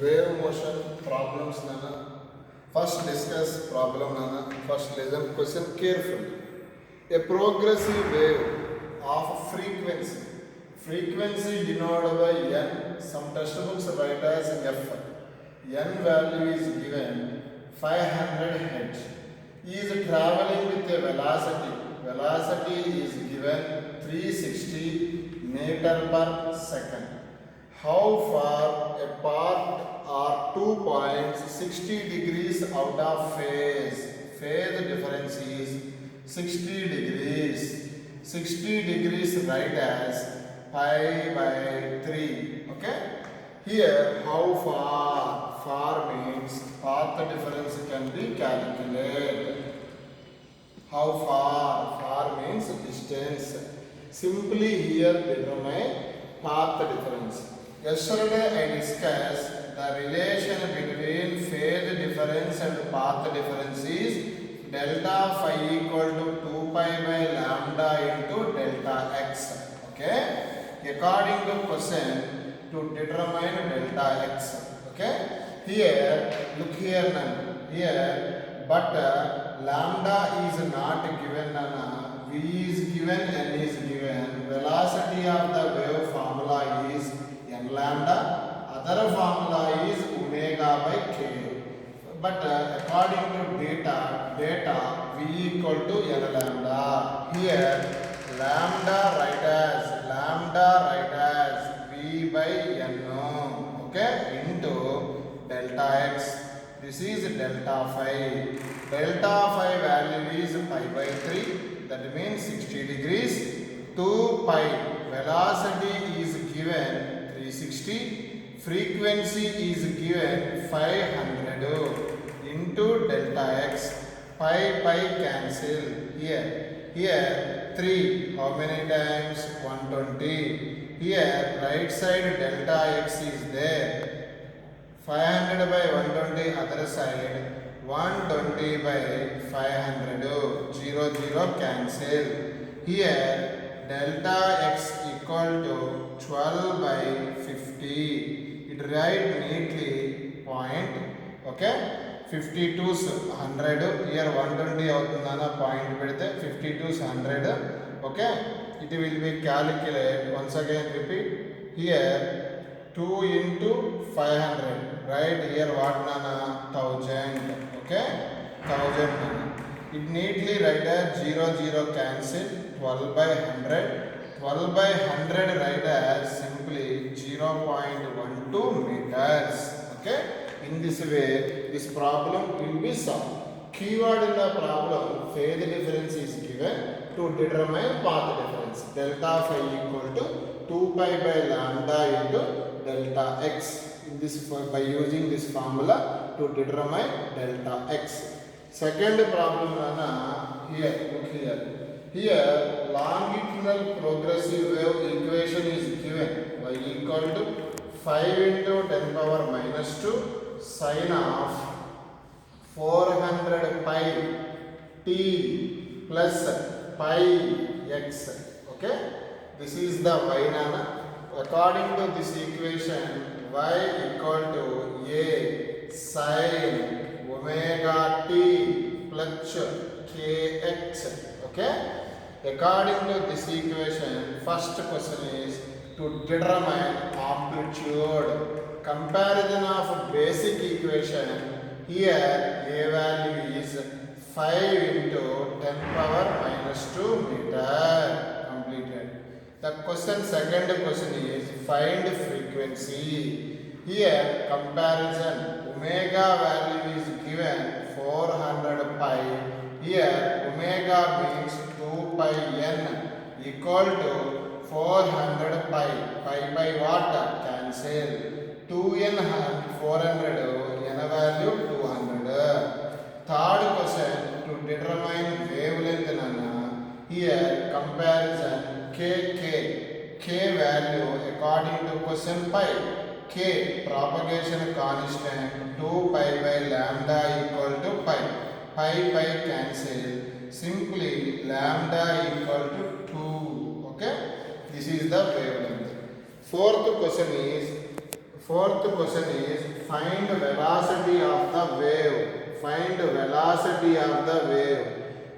wave motion problems nana. First discuss problem nana. First listen question carefully. A progressive wave of frequency denoted by n. Some textbooks write as f. N value is given 500 Hz. Is traveling with a velocity is given 360 meter per second. How far apart are 2 points 60 degrees out of phase? Phase difference is 60 degrees. 60 degrees write as pi by 3. Okay? Here how far? Far means path difference can be calculated. How far? Far means distance. Simply here determine path difference. Yesterday I discussed the relation between phase difference and path difference is delta phi equal to 2 pi by lambda into delta x. Okay? According to question to determine delta x. Okay? Here, look here now. Here, but lambda is not given nana. V is given, n is given. Velocity of the wave formula is n lambda. Other formula is omega by k. But according to data v equal to n lambda. Here lambda write as v by n. Okay, into delta x. This is delta phi. Delta phi value is pi by 3. That means 60 degrees. 2 pi. Velocity is given 360. Frequency is given 500 into delta x. Pi cancel. Here 3. How many times? 120. Here right side delta x is there. 500 by 120 other side. 120 by 500. 0 cancel. Here delta x equal to 12 by 50. It write neatly point. Okay? 52's 100. Here 120 avutundana point pedithe 52's 100. Okay? It will be calculate. Once again repeat. Here 2 into 500. Right here what nana? 1000. Okay? 1000 nana. It neatly write as 0 cancel. 12 by 100. 12 by 100 write as simply 0.12 meters. Okay? In this way, this problem will be solved. Keyword in the problem, phase difference is given to determine path difference. Delta phi equal to 2 pi by lambda into delta x. In this, by using this formula to determine delta x. Second problem, here, look here. Here, longitudinal progressive wave equation is given. Y equal to 5 into 10 power minus 2 sine of 400 pi t plus pi x. Okay? This is the y nana. According to this equation, y equal to a sine omega t plus kx. Okay? According to this equation, first question is to determine amplitude. Comparison of basic equation. Here a value is 5 into 10 power minus 2 meter. Completed. The second question is find frequency. Here comparison. Omega value is given 400 pi. Here omega means 2 pi n equal to 400 pi. Pi by what? Cancel. 2n 400. N value 200. Third question to determine wavelength nana. Here comparison k value according to question pi. K propagation constant 2 pi by lambda equal to pi. Pi cancel. Simply lambda equal to 2. Okay? This is the wavelength. Fourth question is Fourth question is find velocity of the wave. Find velocity of the wave.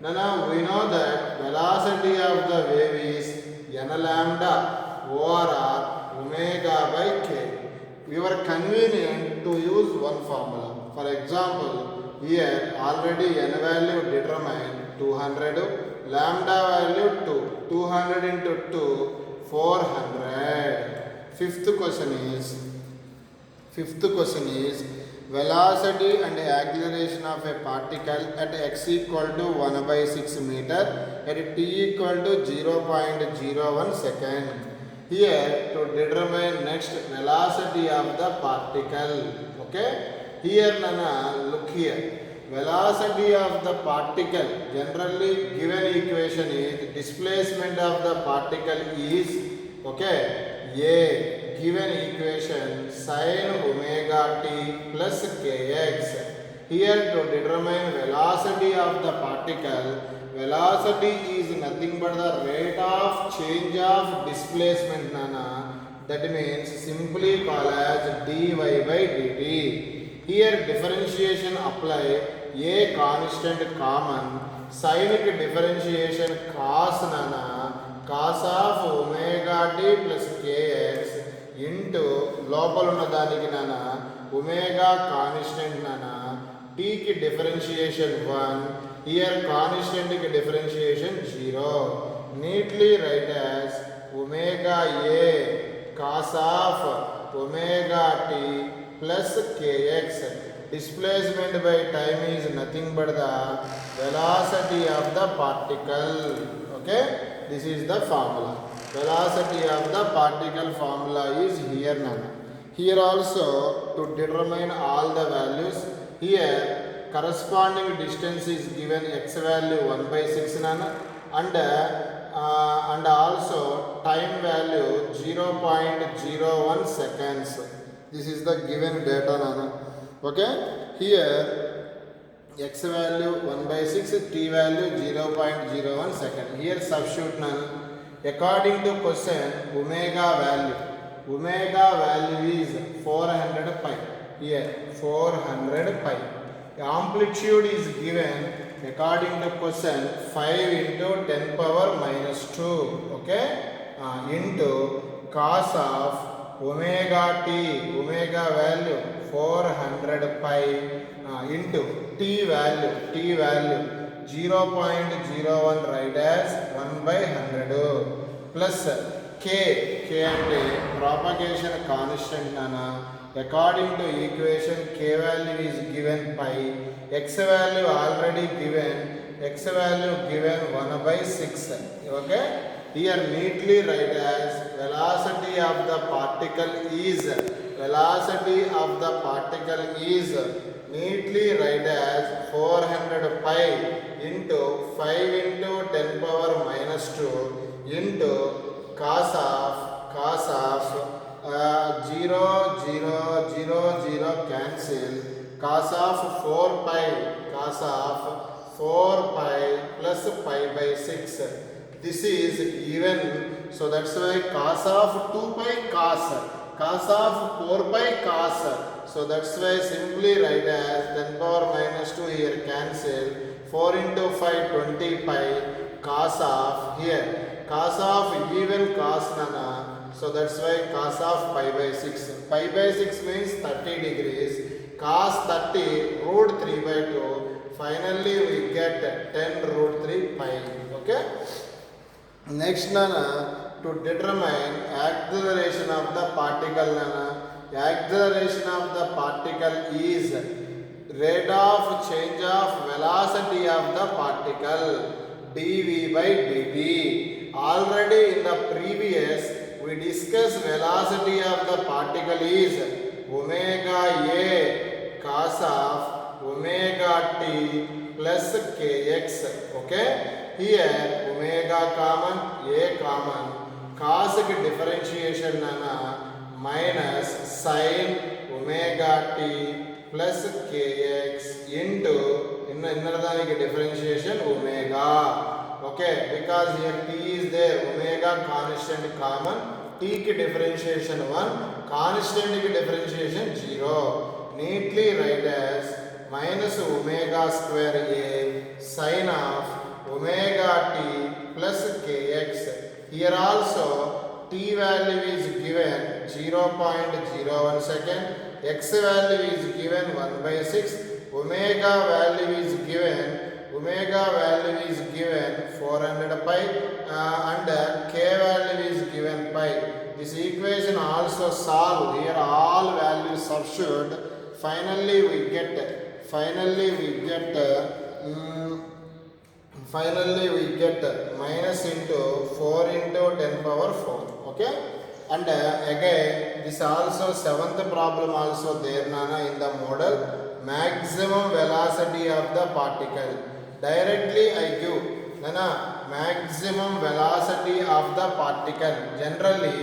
Now we know that velocity of the wave is n lambda over r omega by k. We were convenient to use one formula. For example, here already n value determined 200, lambda value 2. 200 into 2, 400. Fifth question is velocity and acceleration of a particle at x equal to 1 by 6 meter at t equal to 0.01 second. Here to determine next velocity of the particle. Okay. Here Nana, look here. Velocity of the particle, generally given equation is displacement of the particle is, okay, a given equation sin omega t plus kx. Here to determine velocity of the particle, velocity is nothing but the rate of change of displacement, Nana. That means simply called as dy by dt. Here differentiation apply, a constant common, sinic differentiation cos, Nana, cos of omega t plus kx into లోపల ఉన్న దానికి నానా omega constant నానా t కి differentiation 1, here constant కి differentiation 0. neatly write as omega a cos of omega t plus kx. Displacement by time is nothing but the velocity of the particle. Okay, this is the formula. Velocity of the particle formula is here now. Here also to determine all the values, here corresponding distance is given x value 1 by 6 nana, and also time value 0.01 seconds. This is the given data nana. Okay, here x value 1 by 6, t value 0.01 second. Here substitute nana. According to question, omega value is 400 pi. Here 400 pi. Amplitude is given according to question 5 into 10 power minus 2. Okay, into cos of omega t, omega value 400 pi into t value 0.01 write as 1 by 100 plus k and propagation constant nana. According to equation k value is given pi, x value already given, x value given 1 by 6. Okay, here neatly write as velocity of the particle is, velocity of the particle is, neatly write as 400 pi into 5 into 10 power minus 2 into cos of 0 cancel, cos of 4 pi plus pi by 6. This is even, so that's why cos of 2 pi cos of 4 pi cos. So that's why simply write as 10 power minus 2 here cancel, 4 into 5 20 pi cos of, here cos of even cos nana. So that's why cos of pi by 6. Pi by 6 means 30 degrees. Cos 30 root 3 by 2. Finally we get 10 root 3 pi. Okay. Next nana, to determine acceleration of the particle nana. Acceleration of the particle is rate of change of velocity of the particle dv by dt. Already in the previous we discussed velocity of the particle is omega a cos of omega t plus kx. Okay, here omega common, a common, cos ki differentiation nana minus sin omega t plus kx into innardaniki differentiation omega. Okay, because here t is there, omega constant common, t ki differentiation 1, constant ki differentiation 0. Neatly write as minus omega square a sin of omega t plus kx. Here also t value is given 0.01 second, x value is given 1 by 6, omega value is given 400 pi and k value is given pi. This equation also solved. Here all values substitute. Finally we get minus into 4 into 10 power 4. Okay, and again this also seventh problem also there nana in the model. Maximum velocity of the particle. Directly I give nana maximum velocity of the particle. Generally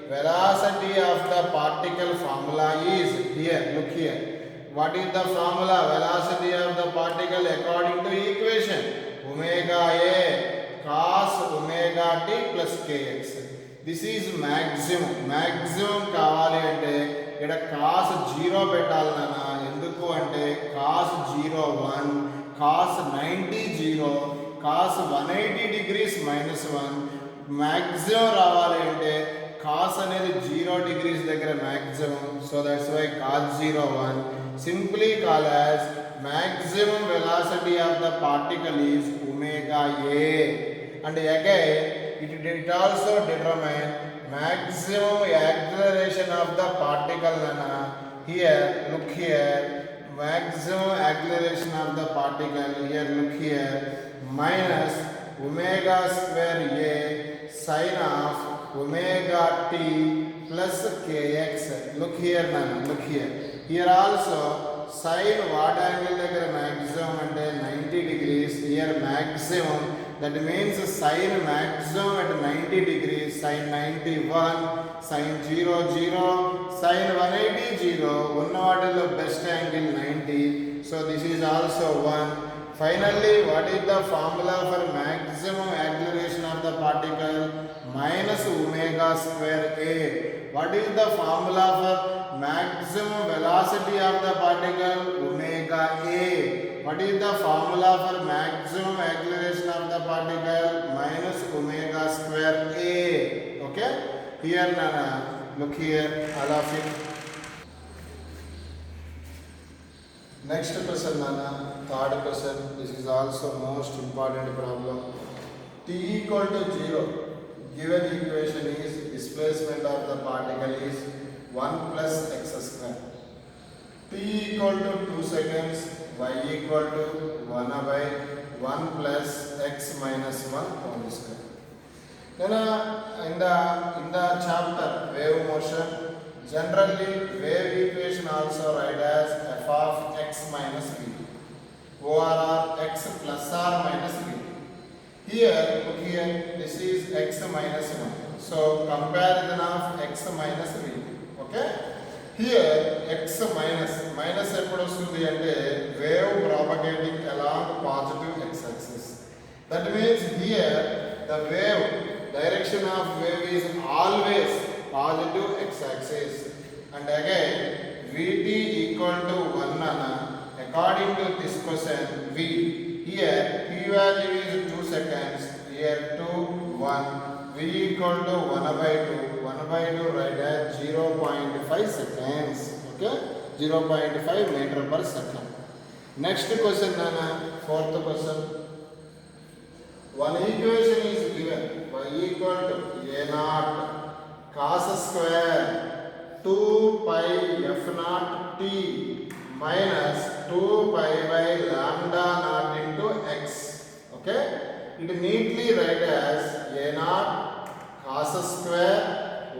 velocity of the particle formula is here. Look here. What is the formula? Velocity of the particle according to equation omega a cos omega t plus kx. This is maximum. Maximum కావాలి అంటే ఇక్కడ cos 0 పెట్టాలి నాన్న. ఎందుకు అంటే cos 0 1, cos 90 0, cos 180 degrees minus 1. maximum రావాలి అంటే cos అనేది 0 degrees దగ్గర maximum. So that's why cos 0 1. Simply call as maximum velocity of the particle is omega a. And again it also determine maximum acceleration of the particle nana. Here look here, maximum acceleration of the particle. Here look here, minus omega square a sin of omega t plus kx. Look here nana, look here. Here also sin what angle దగ్గర maximum అంటే 90 degrees. Here maximum, that means sin maximum at 90 degrees, sin 91, sin 0 0, sin 180 0. ఉన్న వాటిలో best angle 90. So this is also 1. Finally, what is the formula for maximum acceleration of the particle? Minus omega square a. What is the formula for maximum velocity of the particle? Omega a. What is the formula for maximum acceleration of the particle? Minus omega square a. Okay? Here nana, look here, all of it. Next question nana, third question. This is also most important problem. T equal to 0. Given equation is displacement of the particle is 1 plus x square. T equal to 2 seconds, y equal to 1 by 1 plus x minus 1 whole square. Then in the chapter wave motion, generally wave equation also write as f of x minus v, or x plus or minus v. Here, look here, this is x minus 1. So comparison of x minus v. Okay? Here x minus ఎప్పుడు వస్తుంది అంటే wave propagating along positive x axis. That means here the wave direction of wave is always positive x axis. And again vt equal to 1 nana. According to this question, v here p value is 2 seconds. Here 2 1. V equal to 1 by 2. 1 by 2 write as 0.5 seconds. Okay? 0.5 meter per second. Next question nana, fourth question. One equation is given. Y equal to a naught cos square 2 pi f naught t minus 2 pi by lambda naught into x. Okay? It neatly write as a naught cos square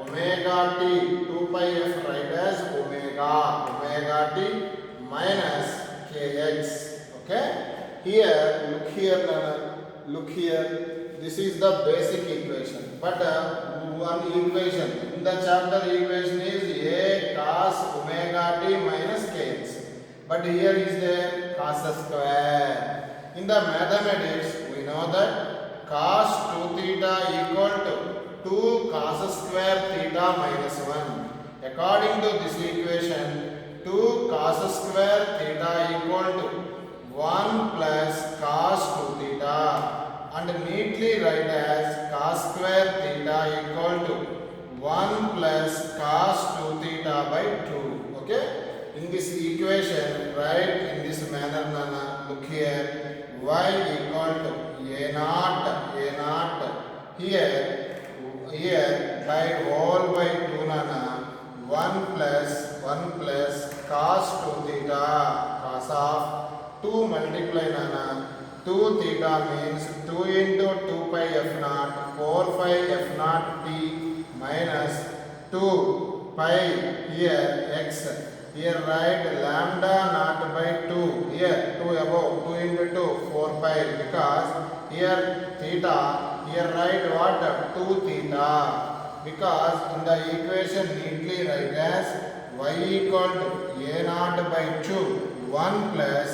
omega t 2 pi f write as omega t minus kx. Okay? Here look here, this is the basic equation, but one equation in the chapter equation is a cos omega t minus kx, but here is the cos square. In the mathematics we know that cos 2 theta equal to 2 cos square theta minus 1. According to this equation, 2 cos square theta equal to 1 plus cos 2 theta, and neatly write as cos square theta equal to 1 plus cos 2 theta by 2. Okay? In this equation, write in this manner, Nana. Look here. Y equal to a naught. Here by whole by 2, Nana. 1 plus cos 2 theta, cos of 2 multiply, Nana. 2 theta means 2 into 2 pi f naught, 4 pi f naught t minus 2 pi here x. Here write lambda naught by 2. Here 2 above, 2 into 2, 4 pi, because here theta, here write what? 2 theta. Because in the equation neatly write as y equal to a naught by 2, 1 plus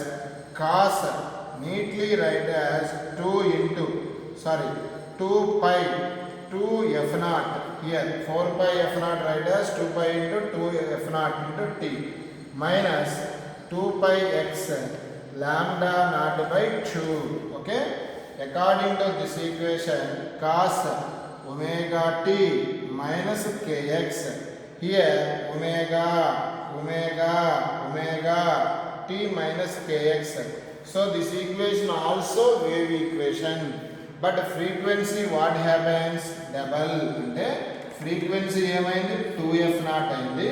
cos, neatly write as 2 pi 2 f naught. Here 4 pi f naught write as 2 pi into 2 f naught into t minus 2 pi x lambda naught by 2. Okay? According to this equation, cos omega t minus kx. Here omega t minus kx. So this equation also wave equation. But frequency what happens? Double. అంటే frequency ఏమైంది? 2f naught అయింది.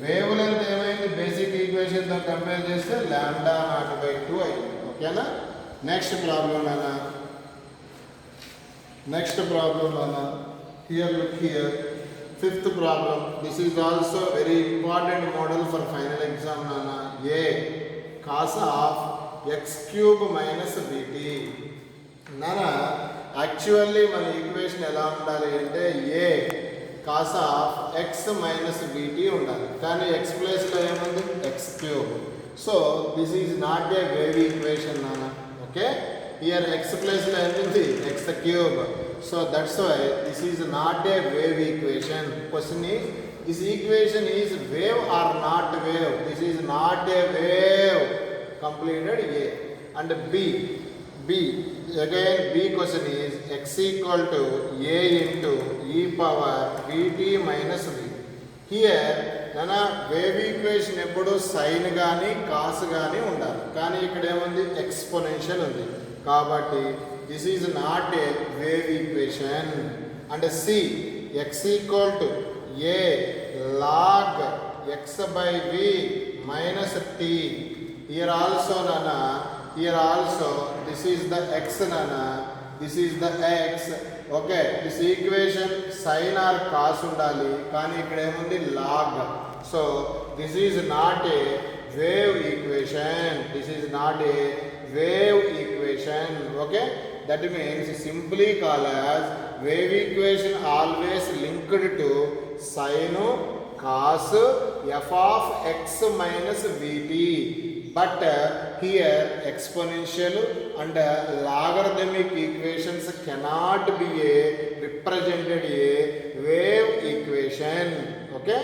Wave length ఏమైంది? Basic equation తో compare చేస్తే lambda naught by 2 అయింది. ఓకేనా? Next problem అన్నా. Here look here. Fifth problem. This is also very important model for final exam, Nana. A cos of x cube minus bt. Nana, actually మన equation ఎలా ఉండాలి అంటే a cos of x minus bt ఉండాలి. కానీ x place లో ఏముంది? x cube. So this is not a wave equation, Nana. Okay? Here x place lo entundi? X cube. So that's why this is not a wave equation. Question is, this equation is wave or not wave? This is not a wave. Completed A. And B. Again B question is x equal to a into e power vt minus v. Here nana wave equation ఎప్పుడు sin గాని cos గాని ఉండాలి. కానీ ఇక్కడ ఏముంది? Exponential ఉంది. కాబట్టి this is not a wave equation. And C, x equal to a log x by v minus t. Here also nana, this is the x, nana, this is the x. Okay, this equation sin or cos undali, కానీ ఇక్కడ ఏముంది? log. So this is not a wave equation. Okay, that means simply call as wave equation always linked to sin cos f of x minus vt. But here exponential and logarithmic equations cannot be represented a wave equation. Okay.